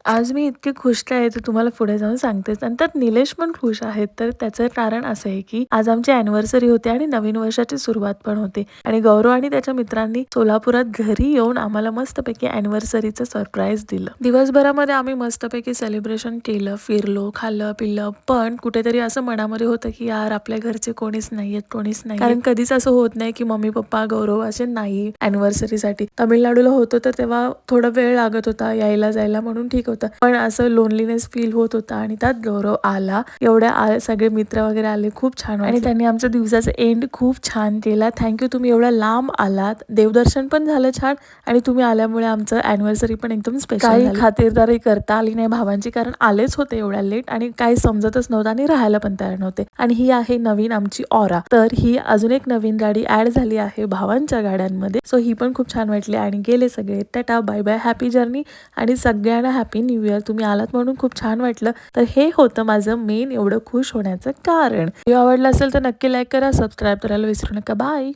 आज मी इतकी खुश आहे ते तुम्हाला पुढे जाऊन सांगतेच आणि त्यात निलेश पण खुश आहेत. तर त्याचं कारण असं आहे, की आज आमची अॅनिव्हर्सरी होती आणि नवीन वर्षाची सुरुवात पण होती आणि गौरव आणि त्याच्या मित्रांनी सोलापुरात घरी येऊन आम्हाला मस्तपैकी अॅनिव्हर्सरीचं सरप्राईज दिलं. दिवसभरामध्ये आम्ही मस्तपैकी सेलिब्रेशन केलं, फिरलो, खाल्लं-पिल्लं. पण कुठेतरी असं मनामध्ये होतं, की यार आपल्या घरचे कोणीच कोणीच नाही. कारण कधीच असं होत नाही, की मम्मी-पप्पा, गौरव असे नाही अॅनिव्हर्सरीसाठी. तामिळनाडूला होतो तर तेव्हा थोडा वेळ लागत होता यायला जायला म्हणून ठीक होतं. पण असं लोनलीनेस फील होत होता आणि त्यात गौरव आला. सगळे मित्र वगैरे आले. खूप छान वाटलं आणि त्यांनी आमच्या दिवसाचा एंड खूप छान केला. थँक्यू तुम्ही एवढ्या लांब आलात. देवदर्शन पण झालं छान आणि तुम्ही आल्यामुळे आमचं अॅनिव्हर्सरी पण एकदम स्पेशल झाली. काही खातिरदारी करता आली नाही भावांची कारण आलेच होते एवढ्या लेट आणि काही समजतच नव्हतं आणि राहायला पण तयार नव्हते. आणि ही आहे नवीन आमची ऑरा. तर ही अजून एक नवीन गाडी ऍड झाली आहे भावांच्या गाड्यांमध्ये. सो ही पण खूप छान वाटली आणि गेले सगळे. Tata bye bye, happy journey आणि सगळ्यांना हॅपी न्यू इयर. तुम्ही आलात म्हणून खूप छान वाटलं. तर हे होतं माझं मेन एवढं खुश होण्याचं कारण. व्हिडिओ आवडला असेल तर नक्की लाईक करा, सबस्क्राईब करायला विसरू नका. बाय.